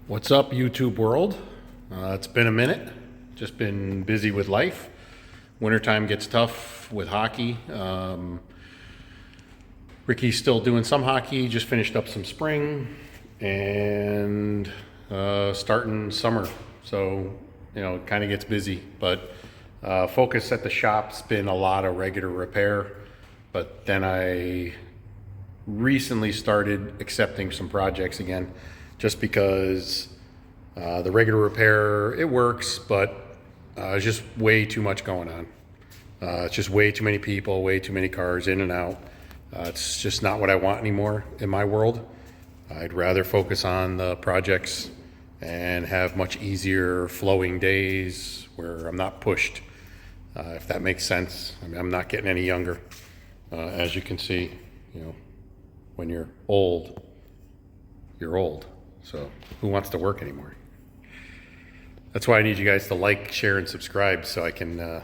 What's up, YouTube world? It's been a minute. Just been busy with life. Wintertime gets tough with hockey. Ricky's still doing some hockey, just finished up some spring, and starting summer. So, it kind of gets busy. But focus at the shop's been a lot of regular repair. But then I recently started accepting some projects again, just because the regular repair, it works, but it's just way too much going on. It's just way too many people, way too many cars in and out. It's just not what I want anymore in my world. I'd rather focus on the projects and have much easier flowing days where I'm not pushed, if that makes sense. I mean, I'm not getting any younger. As you can see, when you're old, you're old. So who wants to work anymore? That's why I need you guys to like, share, and subscribe so I can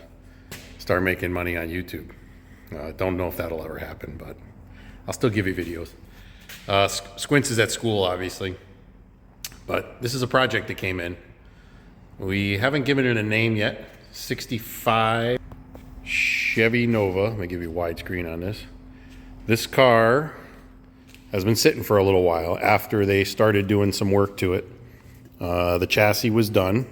start making money on YouTube. Don't know if that'll ever happen, but I'll still give you videos. Squints is at school, obviously, but this is a project that came in. We haven't given it a name yet. 65 Chevy Nova. Let me give you a widescreen on this. This car has been sitting for a little while after they started doing some work to it. The chassis was done.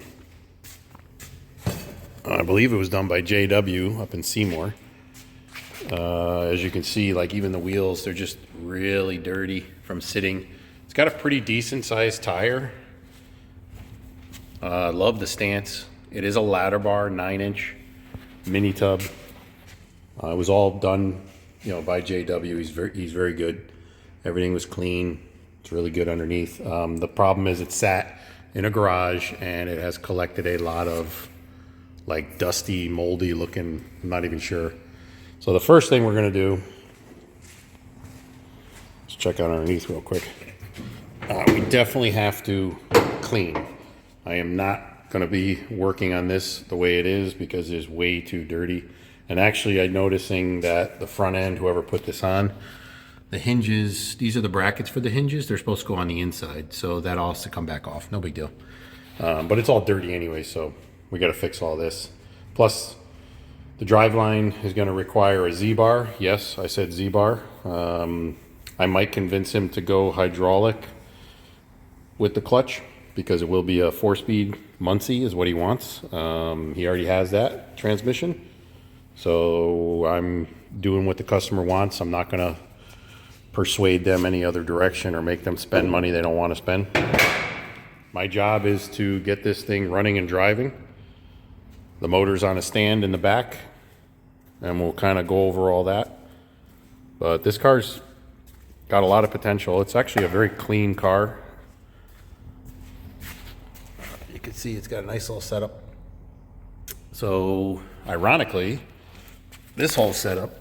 I believe it was done by JW up in Seymour. As you can see, like even the wheels, they're just really dirty from sitting. It's got a pretty decent sized tire. Love the stance. It is a ladder bar, 9-inch mini tub. It was all done, by JW. He's very good. Everything was clean. It's really good underneath. The problem is it sat in a garage and it has collected a lot of like dusty, moldy looking, I'm not even sure. So the first thing we're gonna do, let's check out underneath real quick. We definitely have to clean. I am not gonna be working on this the way it is because it's way too dirty. And actually I'm noticing that the front end, whoever put this on, the hinges, these are the brackets for the hinges. They're supposed to go on the inside. So that all has to come back off. No big deal. But it's all dirty anyway, so we got to fix all this. Plus, the driveline is going to require a Z-bar. Yes, I said Z-bar. I might convince him to go hydraulic with the clutch because it will be a 4-speed Muncie is what he wants. He already has that transmission. So I'm doing what the customer wants. I'm not going to persuade them any other direction or make them spend money they don't want to spend. My job is to get this thing running and driving. The motor's on a stand in the back, and we'll kind of go over all that. But this car's got a lot of potential. It's actually a very clean car. You can see it's got a nice little setup. So, ironically, this whole setup,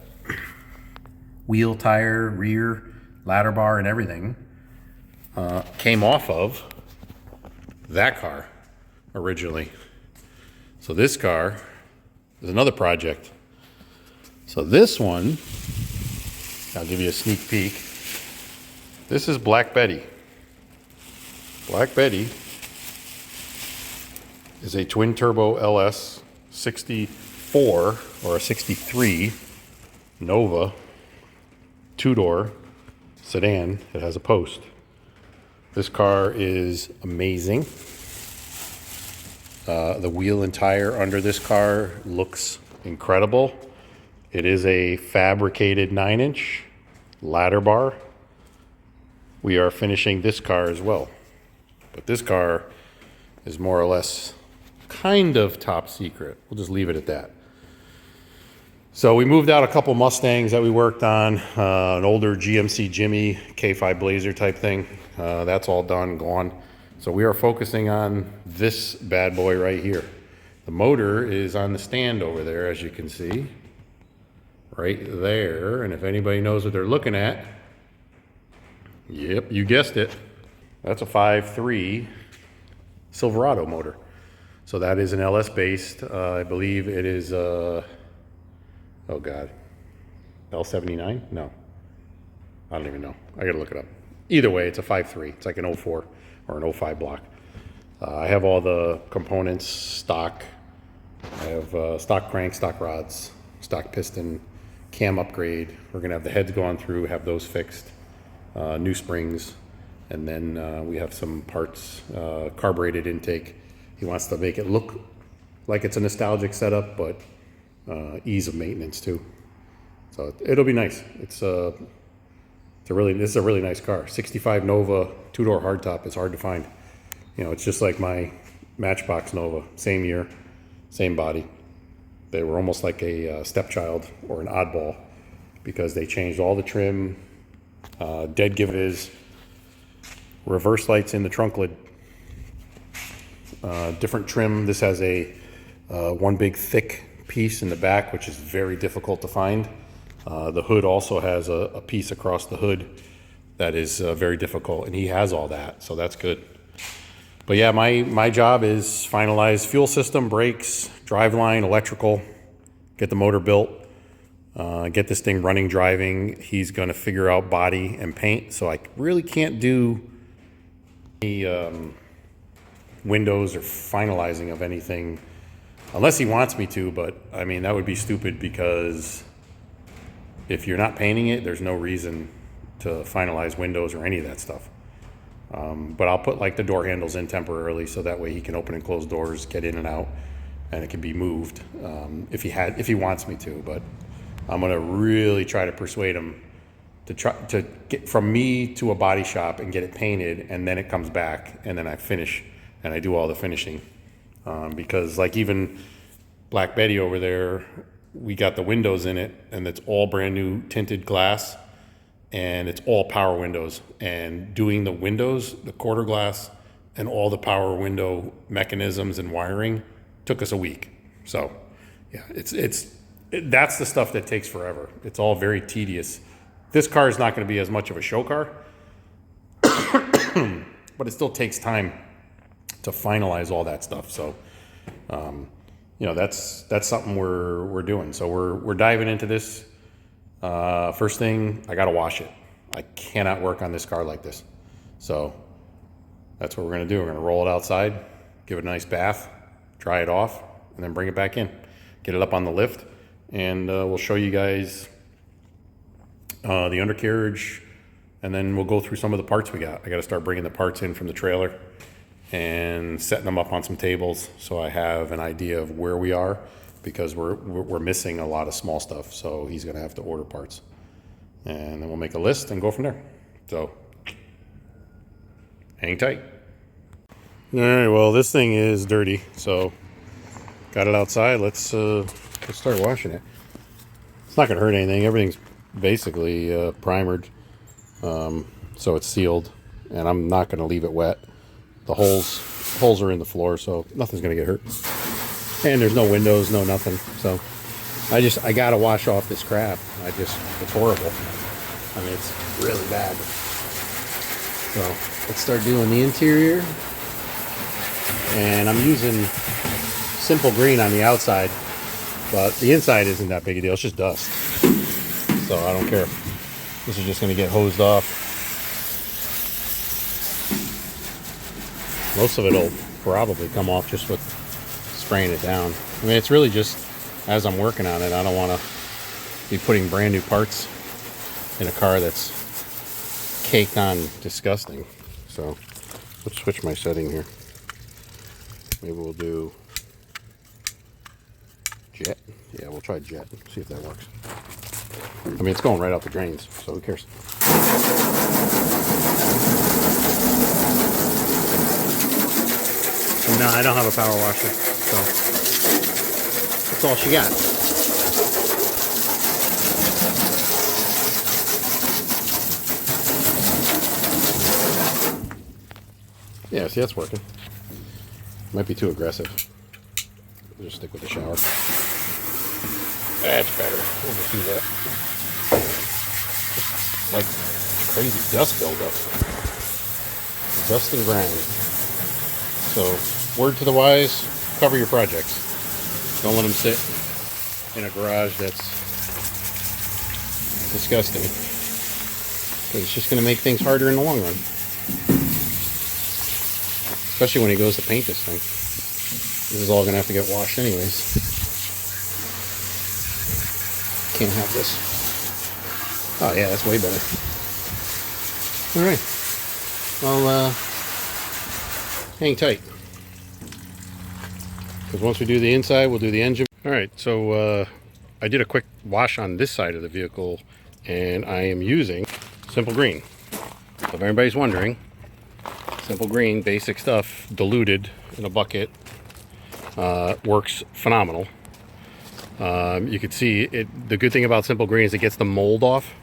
wheel, tire, rear, ladder bar, and everything, came off of that car originally. So this car is another project. So this one, I'll give you a sneak peek. This is Black Betty. Black Betty is a twin turbo LS 64 or a 63 Nova 2-door sedan. It has a post. This car is amazing. The wheel and tire under this car looks incredible. It is a fabricated 9-inch ladder bar. We are finishing this car as well. But this car is more or less kind of top secret. We'll just leave it at that. So we moved out a couple Mustangs that we worked on, an older GMC Jimmy K5 Blazer type thing. That's all done, gone. So we are focusing on this bad boy right here. The motor is on the stand over there, as you can see, right there. And if anybody knows what they're looking at, yep, you guessed it. That's a 5.3 Silverado motor. So that is an LS based. I believe it is oh God, L79? No, I don't even know. I gotta look it up. Either way, it's a 5.3. It's like an 04 or an 05 block. I have all the components stock. I have stock crank, stock rods, stock piston, cam upgrade. We're gonna have the heads gone through, have those fixed, new springs, and then we have some parts, carbureted intake. He wants to make it look like it's a nostalgic setup, but ease of maintenance too. So it'll be nice. This is a really nice car. 65 Nova, two-door hardtop is hard to find. You know, it's just like my Matchbox Nova, same year, same body. They were almost like a stepchild or an oddball because they changed all the trim, dead giveaways, reverse lights in the trunk lid, different trim. This has a one big thick piece in the back, which is very difficult to find. The hood also has a piece across the hood that is very difficult, and he has all that, so that's good. But yeah, my job is finalize fuel system, brakes, driveline, electrical, get the motor built, get this thing running, driving. He's going to figure out body and paint, so I really can't do any windows or finalizing of anything unless he wants me to, but I mean, that would be stupid because if you're not painting it, there's no reason to finalize windows or any of that stuff. But I'll put like the door handles in temporarily so that way he can open and close doors, get in and out, and it can be moved if he wants me to. But I'm gonna really try to persuade him to get from me to a body shop and get it painted, and then it comes back, and then I finish and I do all the finishing. Because like even Black Betty over there, we got the windows in it, and it's all brand new tinted glass, and it's all power windows. And doing the windows, the quarter glass, and all the power window mechanisms and wiring took us a week. So yeah, that's the stuff that takes forever. It's all very tedious. This car is not going to be as much of a show car, but it still takes time to finalize all that stuff. So, you know, that's something we're doing. So we're diving into this. First thing, I got to wash it. I cannot work on this car like this. So that's what we're going to do. We're going to roll it outside, give it a nice bath, dry it off, and then bring it back in, get it up on the lift, and we'll show you guys the undercarriage, and then we'll go through some of the parts we got. I got to start bringing the parts in from the trailer and setting them up on some tables so I have an idea of where we are, because we're missing a lot of small stuff. So he's going to have to order parts, and then we'll make a list and go from there. So hang tight. All right, well, this thing is dirty, so got it outside. Let's start washing it. It's not going to hurt anything. Everything's basically primered, so it's sealed, and I'm not going to leave it wet. The holes are in the floor, so nothing's going to get hurt. And there's no windows, no nothing. So I got to wash off this crap. It's horrible. I mean, it's really bad. So let's start doing the interior. And I'm using simple green on the outside, but the inside isn't that big a deal. It's just dust. So I don't care. This is just going to get hosed off. Most of it will probably come off just with spraying it down. I mean, it's really just as I'm working on it. I don't want to be putting brand new parts in a car that's caked on disgusting. So let's switch my setting here. Maybe we'll do jet. Yeah, we'll try jet. See if that works. I mean, it's going right out the drains, so who cares? No, I don't have a power washer, so that's all she got. Yeah, see, that's working. Might be too aggressive. We'll just stick with the shower. That's better. We'll just do that. Like crazy dust buildup. Dust and grime. So, word to the wise, cover your projects. Don't let them sit in a garage that's disgusting. Because it's just going to make things harder in the long run. especially when he goes to paint this thing. This is all gonna have to get washed anyways. Can't have this. Oh yeah, that's way better. All right. Well, hang tight. Because once we do the inside, we'll do the engine. All right, so I did a quick wash on this side of the vehicle, and I am using Simple Green. So if anybody's wondering, Simple Green, basic stuff, diluted in a bucket, works phenomenal. You can see it. The good thing about Simple Green is it gets the mold off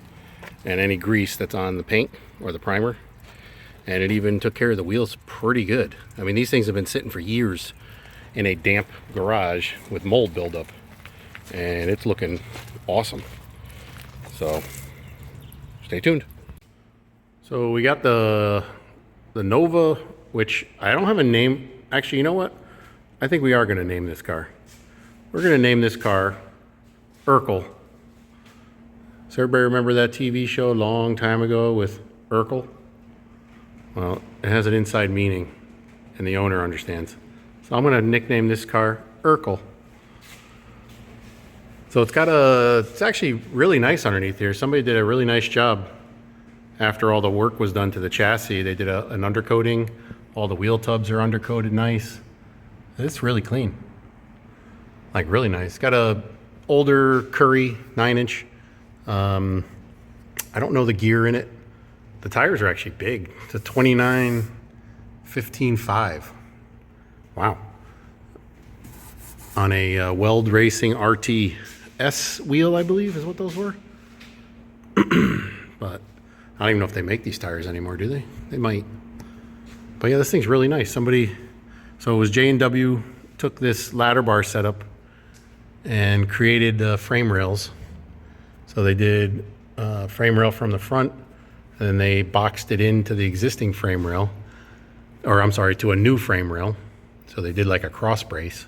and any grease that's on the paint or the primer, and it even took care of the wheels pretty good. I mean, these things have been sitting for years in a damp garage with mold buildup, and it's looking awesome. So stay tuned. So we got the Nova, which I don't have a name. Actually, you know what? I think we are going to name this car. We're going to name this car Urkel. Does everybody remember that TV show a long time ago with Urkel? Well, it has an inside meaning, and the owner understands. So I'm going to nickname this car Urkel. So it's actually really nice underneath here. Somebody did a really nice job after all the work was done to the chassis. They did an undercoating. All the wheel tubs are undercoated nice. It's really clean. Like really nice. Got a older Curry 9-inch. I don't know the gear in it. The tires are actually big. It's a 29 15.5. Wow. On a Weld Racing RTS wheel, I believe is what those were. But I don't even know if they make these tires anymore, do they? They might. But yeah, this thing's really nice. So it was J&W took this ladder bar setup and created frame rails. So they did a frame rail from the front, and then they boxed it into the existing frame rail, or I'm sorry, to a new frame rail. So they did like a cross brace.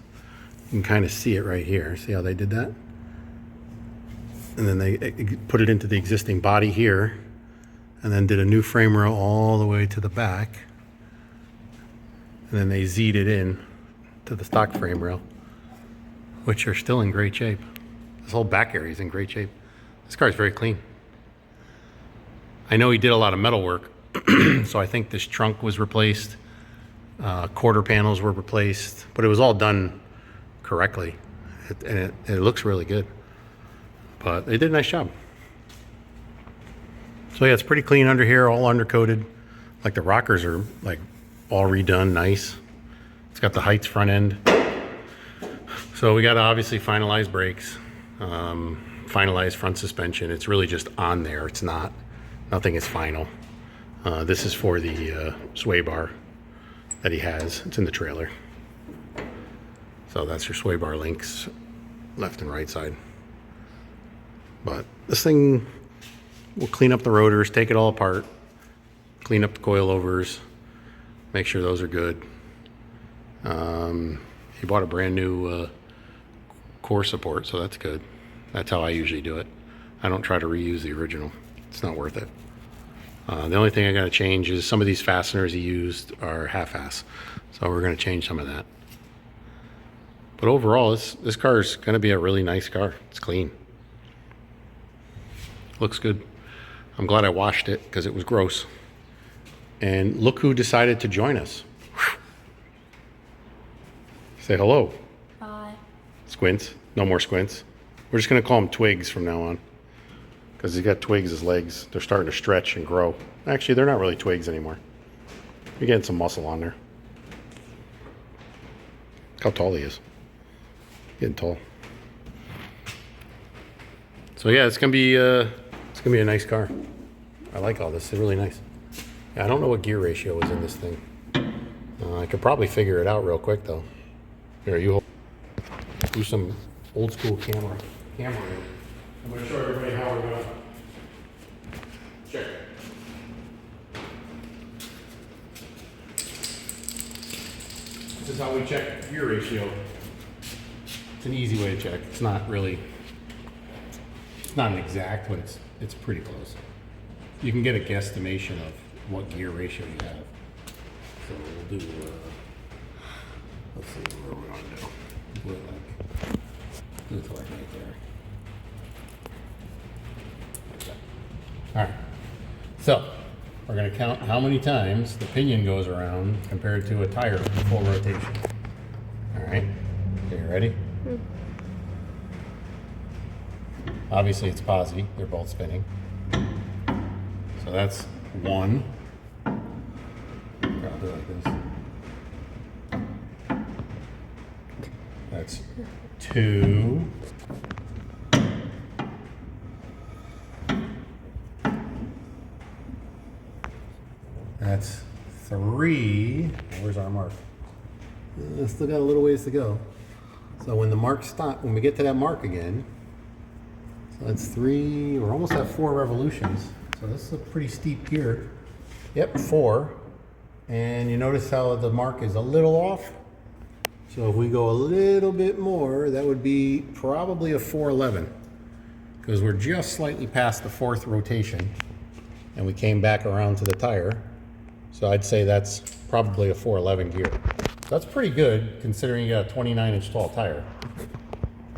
You can kind of see it right here. See how they did that? And then they put it into the existing body here, and then did a new frame rail all the way to the back. And then they Z'd it in to the stock frame rail, which are still in great shape. This whole back area is in great shape. This car is very clean. I know he did a lot of metal work, so I think this trunk was replaced, quarter panels were replaced, but it was all done correctly, and it looks really good. But they did a nice job. So yeah, it's pretty clean under here, all undercoated. Like the rockers are like all redone, nice. It's got the Heights front end. So we got to obviously finalize brakes, finalize front suspension. It's really just on there. It's not, nothing is final. This is for the sway bar that he has. It's in the trailer. So that's your sway bar links, left and right side. But this thing will clean up the rotors, take it all apart, clean up the coilovers, make sure those are good. He bought a brand new core support, so that's good. That's how I usually do it. I don't try to reuse the original. It's not worth it. The only thing I got to change is some of these fasteners he used are half-ass, so we're going to change some of that. But overall, this car is going to be a really nice car. It's clean. Looks good. I'm glad I washed it because it was gross. And look who decided to join us. Say hello. Hi. Squints. No more Squints. We're just going to call him Twigs from now on, because he's got twigs as legs. They're starting to stretch and grow. Actually, they're not really twigs anymore. You're getting some muscle on there. Look how tall he is. Getting tall. So yeah, it's gonna be a nice car. I like all this. It's really nice. Yeah, I don't know what gear ratio is in this thing. I could probably figure it out real quick though. Here, you do some old school camera. I'm gonna show everybody how we're gonna check it. This is how we check gear ratio. It's an easy way to check. It's not really, it's not an exact, but it's pretty close. You can get a guesstimation of what gear ratio you have. So do, let's see what we're gonna do. Do it like right there. All right, so we're going to count how many times the pinion goes around compared to a tire full rotation. All right, okay, you ready? Obviously it's posi, they're both spinning. So that's 1. I'll do it like this. That's 2. That's 3. Where's our mark? Still got a little ways to go. So when the mark stop, when we get to that mark again, so that's 3. We're almost at 4 revolutions. So this is a pretty steep gear. Yep, 4. And you notice how the mark is a little off. So if we go a little bit more, that would be probably a 411, because we're just slightly past the 4th rotation, and we came back around to the tire. So I'd say that's probably a 411 gear. That's pretty good considering you got a 29-inch tall tire.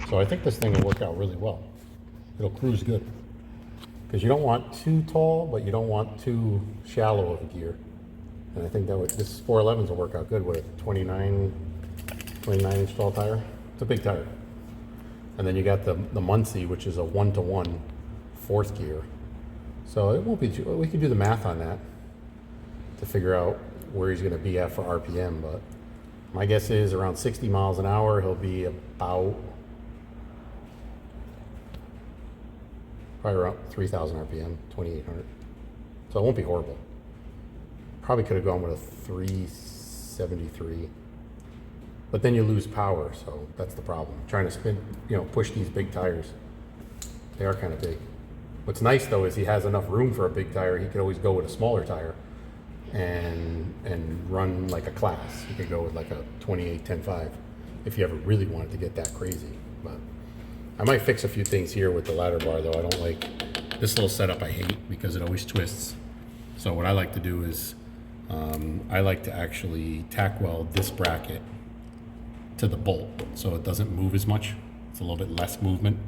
So I think this thing will work out really well. It'll cruise good. Because you don't want too tall, but you don't want too shallow of a gear. And I think that this 411s will work out good with a 29-inch tall tire. It's a big tire. And then you got the Muncie, which is a 1-to-1 4th gear. So it won't be too, we can do the math on that to figure out where he's going to be at for RPM, but my guess is around 60 miles an hour, he'll be about probably around 3,000 RPM, 2,800. So it won't be horrible. Probably could have gone with a 373, but then you lose power, so that's the problem. Trying to spin, push these big tires. They are kind of big. What's nice though is he has enough room for a big tire. He could always go with a smaller tire and run like a class. You could go with like a 28-10.5 if you ever really wanted to get that crazy. But I might fix a few things here with the ladder bar though. I don't like this little setup. I hate because it always twists. So what I like to do is I like to actually tack weld this bracket to the bolt so it doesn't move as much. It's a little bit less movement.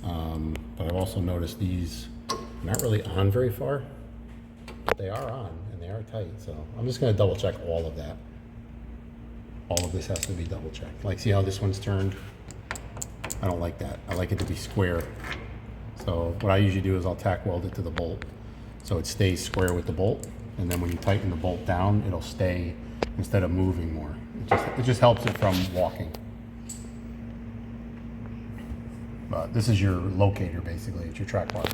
But I've also noticed these are not really on very far, but they are on and they are tight. So I'm just going to double check all of that. All of this has to be double checked. Like, see how this one's turned? I don't like that. I like it to be square. So what I usually do is I'll tack weld it to the bolt so it stays square with the bolt. And then when you tighten the bolt down, it'll stay instead of moving more. It just helps it from walking. But this is your locator basically, it's your track bar.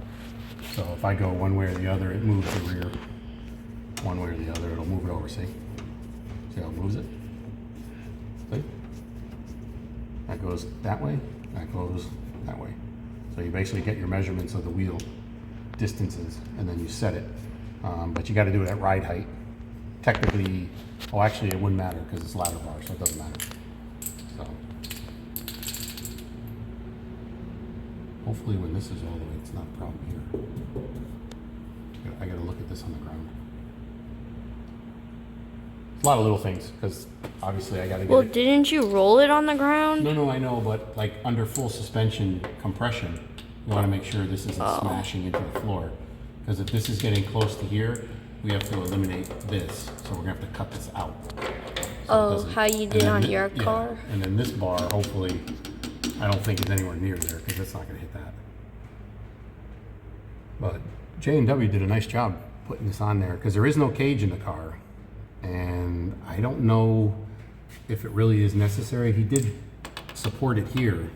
So if I go one way or the other, it moves the rear. One way or the other, it'll move it over, see? See how it moves it? See? That goes that way, that goes that way. So you basically get your measurements of the wheel distances and then you set it. But you gotta do it at ride height. Technically, oh actually it wouldn't matter because it's ladder bar, so it doesn't matter. So. Hopefully when this is all the way, it's not a problem here. I gotta look at this on the ground. It's a lot of little things, because obviously I gotta get it. Didn't you roll it on the ground? No, I know, but like under full suspension compression, you wanna make sure this isn't smashing into the floor. Because if this is getting close to here, we have to eliminate this. So we're gonna have to cut this out. So how you did on your car? And then this bar, hopefully, I don't think is anywhere near there because it's not going to hit that. But J&W did a nice job putting this on there because there is no cage in the car. And I don't know if it really is necessary. He did support it here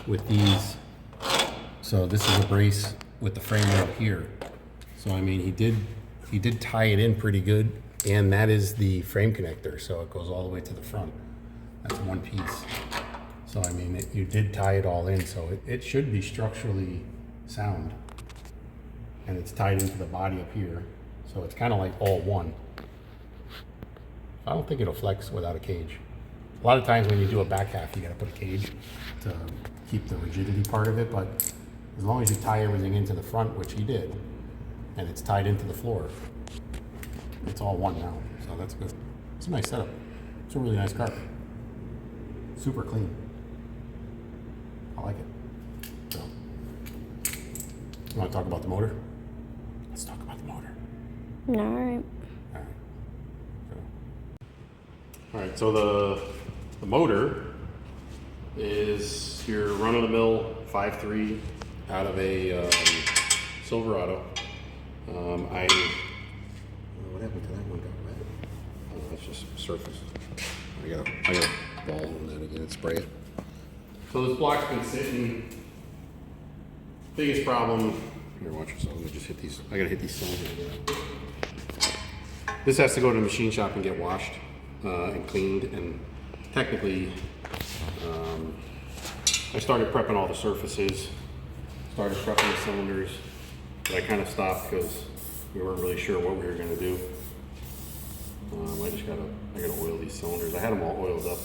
with these. So this is a brace with the frame right here. So I mean, he did tie it in pretty good. And that is the frame connector. So it goes all the way to the front. That's one piece. So I mean, you did tie it all in, so it should be structurally sound. And it's tied into the body up here, so it's kind of like all one. I don't think it'll flex without a cage. A lot of times when you do a back half, you gotta put a cage to keep the rigidity part of it, but as long as you tie everything into the front, which he did, and it's tied into the floor, it's all one now, so that's good. It's a nice setup. It's a really nice car. Super clean. I like it. So, you want to talk about the motor? Let's talk about the motor. Alright. All right, so the motor is your run-of-the-mill 5.3 out of a Silverado. What happened to that one? Got red. Oh, that's just surface. I gotta ball on that again and spray it. So this block's been sitting. Biggest problem. Here, watch yourself. Let me just hit these. I gotta hit these cylinders. This has to go to the machine shop and get washed and cleaned. And technically, I started prepping all the surfaces. Started prepping the cylinders, but I kind of stopped because we weren't really sure what we were gonna do. I gotta oil these cylinders. I had them all oiled up,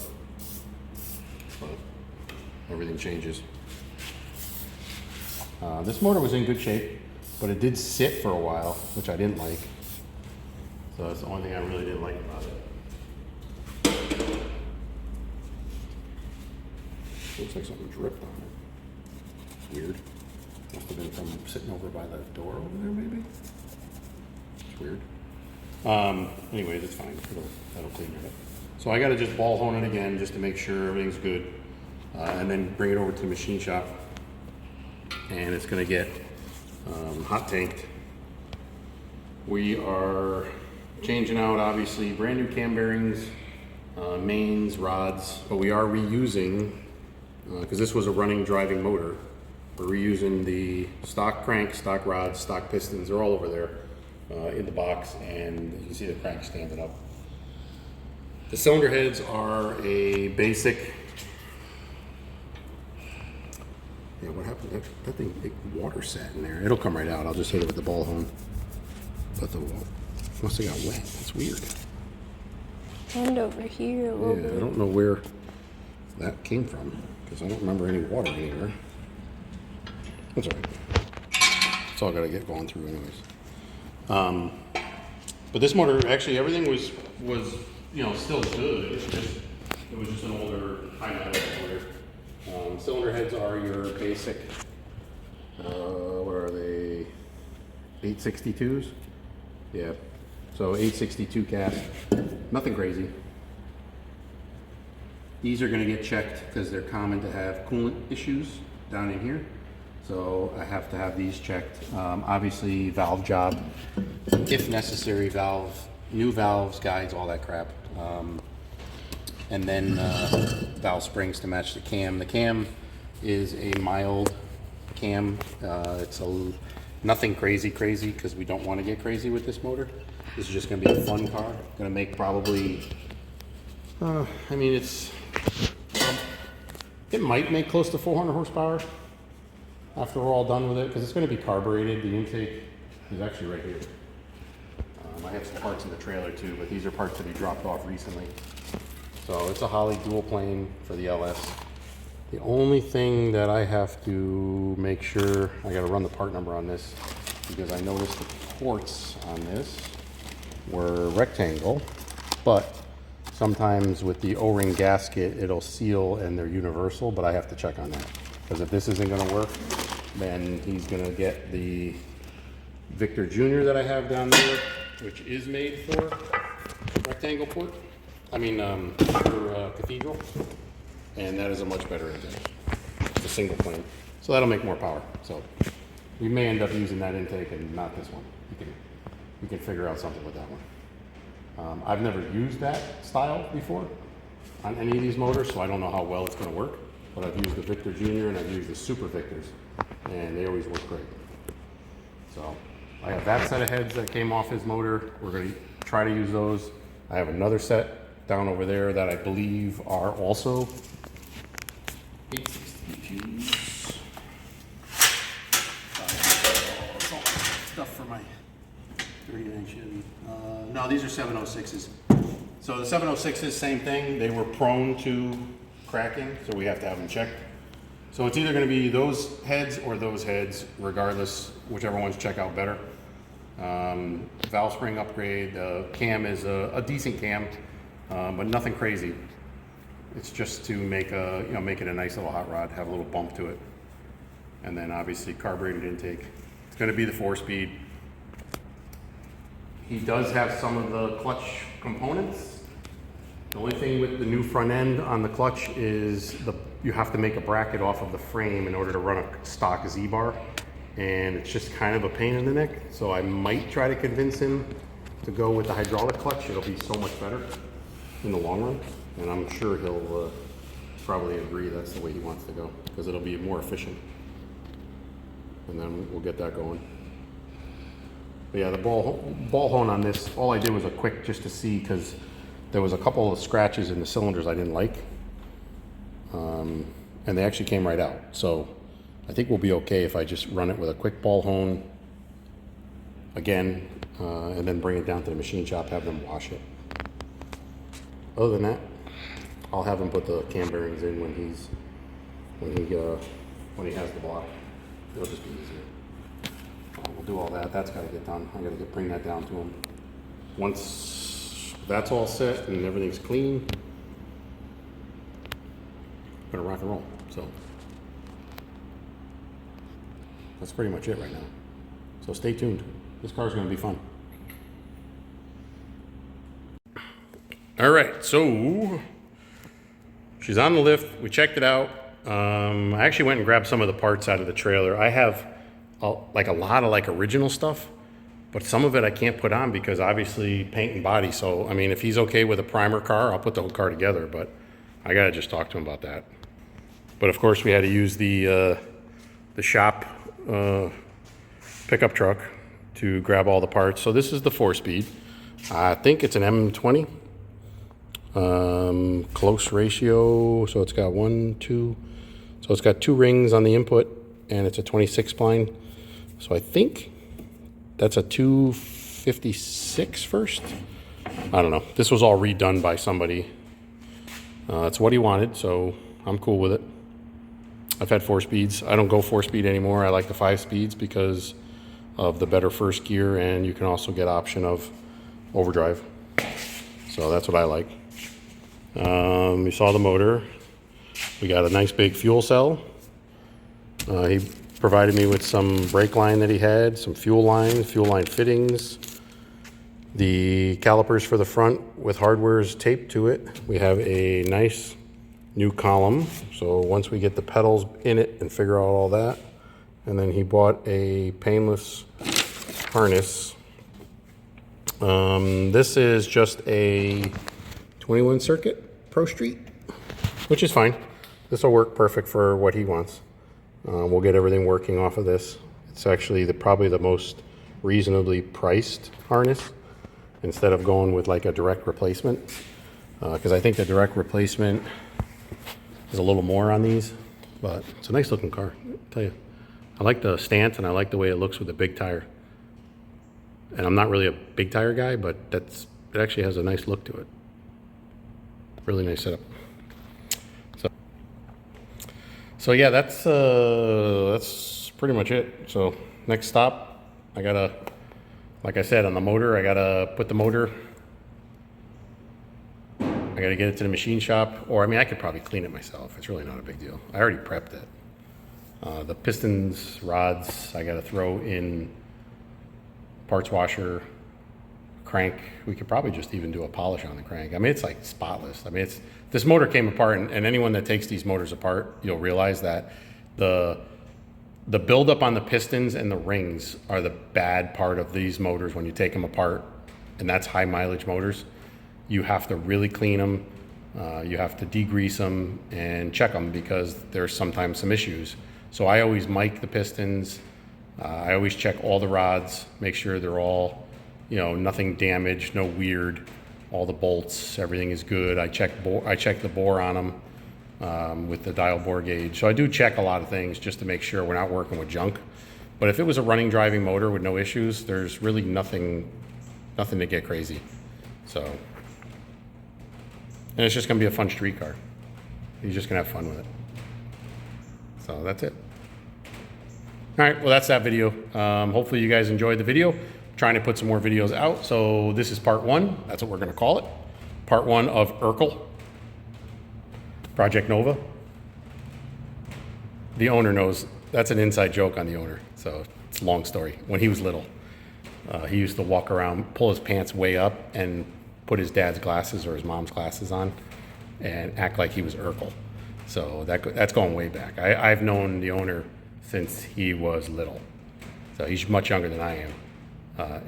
but everything changes. This motor was in good shape, but it did sit for a while, which I didn't like. So that's the only thing I really didn't like about it. Looks like something dripped on it. It's weird. Must have been from sitting over by the door over there, maybe. It's weird. Anyways, it's fine. That'll clean it up. So I got to just ball hone it again just to make sure everything's good, and then bring it over to the machine shop. And it's going to get hot tanked. We are changing out, obviously, brand new cam bearings, mains, rods, but we are reusing, because this was a running driving motor, we're reusing the stock crank, stock rods, stock pistons. They're all over there in the box, and you can see the crank standing up. The cylinder heads are a basic. Yeah, what happened? That thing, water sat in there. It'll come right out. I'll just hit it with the ball hone. But the wall must have got wet. That's weird. And over here a little Yeah, bit. I don't know where that came from because I don't remember any water anywhere. That's all right. It's all got to get going through anyways. But this motor, actually, everything was still good. It was just an older kind of motor. Cylinder heads are your basic. What are they? 862s. Yeah. So 862 cast. Nothing crazy. These are going to get checked because they're common to have coolant issues down in here. So I have to have these checked. Obviously, valve job, if necessary, new valves, guides, all that crap. And then valve springs to match the cam. The cam is a mild cam. It's nothing crazy because we don't want to get crazy with this motor. This is just going to be a fun car. Going to make probably, it might make close to 400 horsepower after we're all done with it, because it's going to be carbureted. The intake is actually right here. I have some parts in the trailer too, but these are parts that he dropped off recently. So it's a Holley dual plane for the LS. The only thing that I have to make sure, I got to run the part number on this, because I noticed the ports on this were rectangle, but sometimes with the O-ring gasket, it'll seal and they're universal, but I have to check on that. Because if this isn't going to work, then he's going to get the Victor Jr. that I have down there, which is made for rectangle port. For cathedral. And that is a much better intake. It's a single plane. So that'll make more power. So we may end up using that intake and not this one. We can figure out something with that one. I've never used that style before on any of these motors, so I don't know how well it's going to work. But I've used the Victor Jr. and I've used the Super Victors, and they always work great. So I have that set of heads that came off his motor. We're going to try to use those. I have another set down over there that I believe are also 862s. Stuff for my 39 Chevy. No, these are 706s. So the 706s, same thing. They were prone to cracking, so we have to have them checked. So it's either going to be those heads or those heads, regardless, whichever ones check out better. Valve spring upgrade. The cam is a decent cam. but nothing crazy. It's just to make make it a nice little hot rod, have a little bump to it. And then obviously carbureted intake. It's going to be the 4-speed. He does have some of the clutch components. The only thing with the new front end on the clutch is you have to make a bracket off of the frame in order to run a stock Z-bar. And it's just kind of a pain in the neck. So I might try to convince him to go with the hydraulic clutch. It'll be so much better in the long run. And I'm sure he'll probably agree that's the way he wants to go, because it'll be more efficient. And then we'll get that going. But yeah, the ball hone on this, all I did was a quick just to see, because there was a couple of scratches in the cylinders I didn't like. And they actually came right out. So I think we'll be okay if I just run it with a quick ball hone again, and then bring it down to the machine shop, have them wash it. Other than that, I'll have him put the cam bearings in when he has the block. It'll just be easier. We'll do all that. That's got to get done. I got to bring that down to him. Once that's all set and everything's clean, I'm gonna rock and roll. So that's pretty much it right now. So stay tuned. This car's gonna be fun. All right, so she's on the lift. We checked it out. I actually went and grabbed some of the parts out of the trailer. I have a lot of original stuff, but some of it I can't put on because obviously paint and body. So, I mean, if he's okay with a primer car, I'll put the whole car together, but I gotta just talk to him about that. But of course we had to use the shop pickup truck to grab all the parts. So this is the 4-speed. I think it's an M20. Close ratio, so it's got 1, 2, so it's got 2 rings on the input, and it's a 26 spline. So I think that's a 256 first. I don't know. This was all redone by somebody. It's what he wanted, so I'm cool with it. I've had 4 speeds. I don't go 4-speed anymore. I like the 5 speeds because of the better first gear, and you can also get option of overdrive. So that's what I like. You saw the motor. We got a nice big fuel cell. He provided me with some brake line that he had, some fuel line fittings, the calipers for the front with hardware is taped to it. We have a nice new column. So once we get the pedals in it and figure out all that, and then he bought a painless harness. This is just a 21 circuit Pro Street, which is fine. This will work perfect for what he wants. We'll get everything working off of this. It's actually probably the most reasonably priced harness instead of going with like a direct replacement, because I think the direct replacement is a little more on these, but it's a nice looking car, I'll tell you. I like the stance and I like the way it looks with the big tire. And I'm not really a big tire guy, but it actually has a nice look to it. Really nice setup. So yeah, that's pretty much it. So next stop, I gotta, like I said, on the motor, I gotta put the motor, I gotta get it to the machine shop, or I mean, I could probably clean it myself. It's really not a big deal. I already prepped it. The pistons, rods, I gotta throw in parts washer, crank. We could probably just even do a polish on the crank. I mean, it's like spotless. I mean, this motor came apart, and anyone that takes these motors apart, you'll realize that the buildup on the pistons and the rings are the bad part of these motors when you take them apart, and that's high mileage motors. You have to really clean them. You have to degrease them and check them because there's sometimes some issues. So I always mic the pistons. I always check all the rods, make sure they're all, nothing damaged, no weird. All the bolts, everything is good. I check the bore on them with the dial bore gauge. So I do check a lot of things just to make sure we're not working with junk. But if it was a running, driving motor with no issues, there's really nothing to get crazy. So, and it's just gonna be a fun street car. You're just gonna have fun with it. So that's it. All right, well, that's that video. Hopefully you guys enjoyed the video. Trying to put some more videos out. So this is part 1. That's what we're gonna call it. part one of Urkel, Project Nova. The owner knows, that's an inside joke on the owner, so it's a long story. When he was little, he used to walk around, pull his pants way up, and put his dad's glasses or his mom's glasses on, and act like he was Urkel. So that's going way back. I've known the owner since he was little. So he's much younger than I am.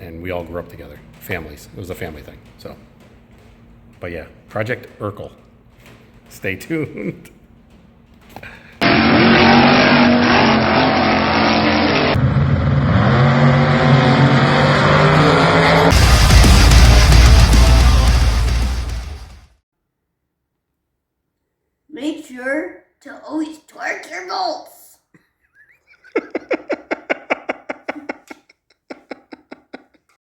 And we all grew up together, families. It was a family thing. So, but yeah, Project Urkel. Stay tuned. Make sure to always torque your bolts.